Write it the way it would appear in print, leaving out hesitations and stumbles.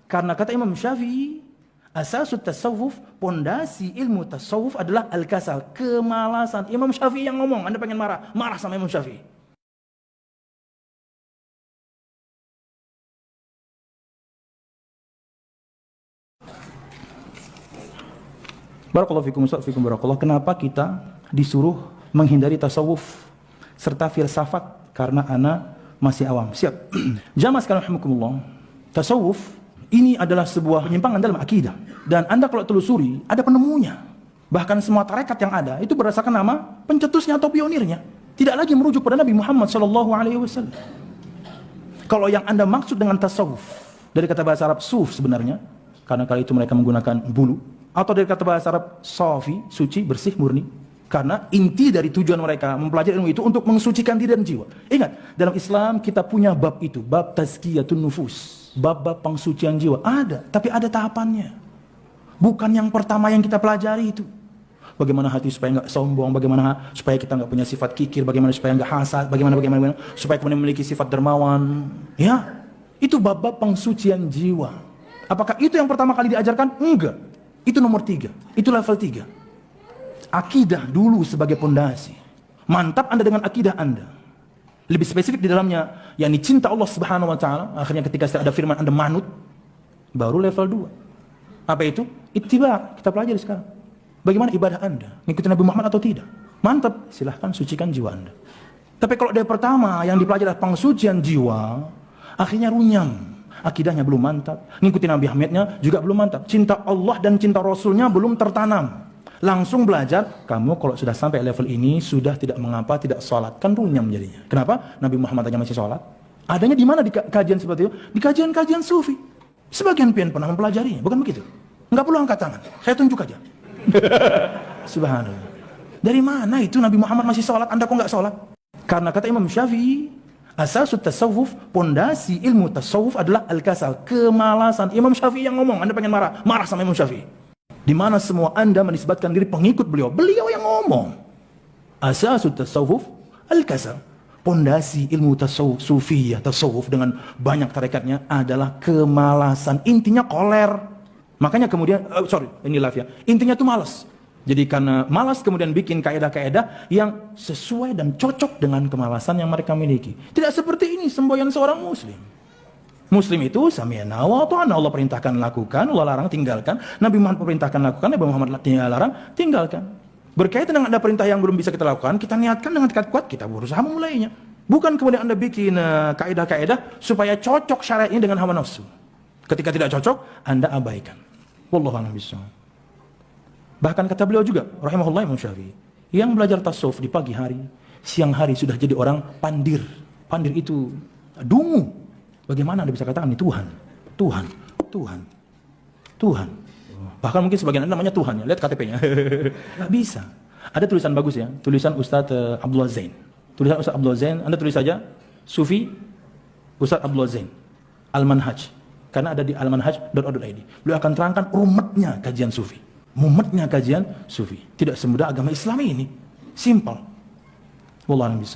Karena kata Imam Syafi'i, asasut tasawuf, pondasi ilmu tasawuf adalah al-kasal, kemalasan. Imam Syafi'i yang ngomong, Anda pengen marah, marah sama Imam Syafi'i. Barakallahu fikum, fikum barakallah. Kenapa kita disuruh menghindari tasawuf serta filsafat? Karena ana masih awam. Siap. Jamaah sekalian rahimakumullah. Tasawuf ini adalah sebuah penyimpangan dalam akidah, dan Anda kalau telusuri ada penemunya. Bahkan semua tarekat yang ada itu berdasarkan nama pencetusnya atau pionirnya. Tidak lagi merujuk pada Nabi Muhammad SAW. Kalau yang Anda maksud dengan tasawuf dari kata bahasa Arab suf sebenarnya, karena kali itu mereka menggunakan bulu, atau dari kata bahasa Arab safi, suci, bersih, murni, karena inti dari tujuan mereka mempelajari ilmu itu untuk mensucikan diri dan jiwa. Ingat, dalam Islam kita punya bab itu, bab tazkiyatun nufus, bab-bab pengsucian jiwa. Ada, tapi ada tahapannya. Bukan yang pertama yang kita pelajari itu. Bagaimana hati supaya nggak sombong, bagaimana supaya kita nggak punya sifat kikir, bagaimana supaya nggak hasad, bagaimana supaya kemudian memiliki sifat dermawan. Ya, itu bab-bab pengsucian jiwa. Apakah itu yang pertama kali diajarkan? Enggak. Itu nomor 3, itu level 3. Akidah dulu sebagai pondasi. Mantap Anda dengan akidah Anda. Lebih spesifik di dalamnya, yakni cinta Allah Subhanahu wa taala. Akhirnya ketika ada firman Anda manut, baru level 2. Apa itu? Ittiba. Kita pelajari sekarang. Bagaimana ibadah Anda? Mengikuti Nabi Muhammad atau tidak? Mantap, silahkan sucikan jiwa Anda. Tapi kalau dari pertama yang dipelajari adalah pengsucian jiwa, akhirnya runyam. Akidahnya belum mantap, ngikutin Nabi Muhammadnya juga belum mantap, cinta Allah dan cinta Rasulnya belum tertanam. Langsung belajar, kamu kalau sudah sampai level ini sudah tidak mengapa tidak sholat, kan runyam jadinya. Kenapa? Nabi Muhammad aja masih sholat. Adanya di mana di kajian seperti itu? Di kajian-kajian sufi. Sebagian pian pernah mempelajarinya, bukan begitu? Enggak perlu angkat tangan, saya tunjuk aja. Subhanallah. Dari mana itu Nabi Muhammad masih sholat, Anda kok nggak sholat? Karena kata Imam Syafi'i, asasut tasawuf, pondasi ilmu tasawuf adalah al-kasal, kemalasan. Imam Syafi'i yang ngomong, Anda pengen marah, marah sama Imam Syafi'i. Di mana semua Anda menisbatkan diri pengikut beliau, beliau yang ngomong. Asasut tasawuf, al-kasal, pondasi ilmu tasawuf, sufiyah, tasawuf dengan banyak tarekatnya adalah kemalasan. Intinya koler. Makanya kemudian, ini live ya, intinya itu malas. Jadi karena malas kemudian bikin kaedah-kaedah yang sesuai dan cocok dengan kemalasan yang mereka miliki. Tidak seperti ini semboyan seorang muslim. Muslim itu sami'na wa ata'na, Allah perintahkan lakukan, Allah larang tinggalkan. Nabi Muhammad perintahkan lakukan, Nabi Muhammad larang tinggalkan. Berkaitan dengan ada perintah yang belum bisa kita lakukan, kita niatkan dengan tekad kuat, kita berusaha memulainya. Bukan kemudian Anda bikin kaedah-kaedah supaya cocok syariatnya dengan hawa nafsu. Ketika tidak cocok, Anda abaikan. Wallahu a'lam bishawab. Bahkan kata beliau juga, rahimahullah Imam Syafi'i, yang belajar tasawuf di pagi hari, siang hari sudah jadi orang pandir. Pandir itu dungu. Bagaimana Anda bisa katakan ini Tuhan? Tuhan, Tuhan, Tuhan. Bahkan mungkin sebagian Anda namanya Tuhan ya, lihat KTP-nya. Nggak bisa. Ada tulisan bagus ya, tulisan Ustadz Abdullah Zain. Tulisan Ustadz Abdullah Zain, Anda tulis saja, Sufi Ustadz Abdullah Zain, Al-Manhaj. Karena ada di almanhaj.org.id. Beliau akan terangkan rumetnya kajian Sufi. Mumetnya kajian sufi. Tidak semudah agama Islam ini. Simpel. Wallahu a'lam bishawab.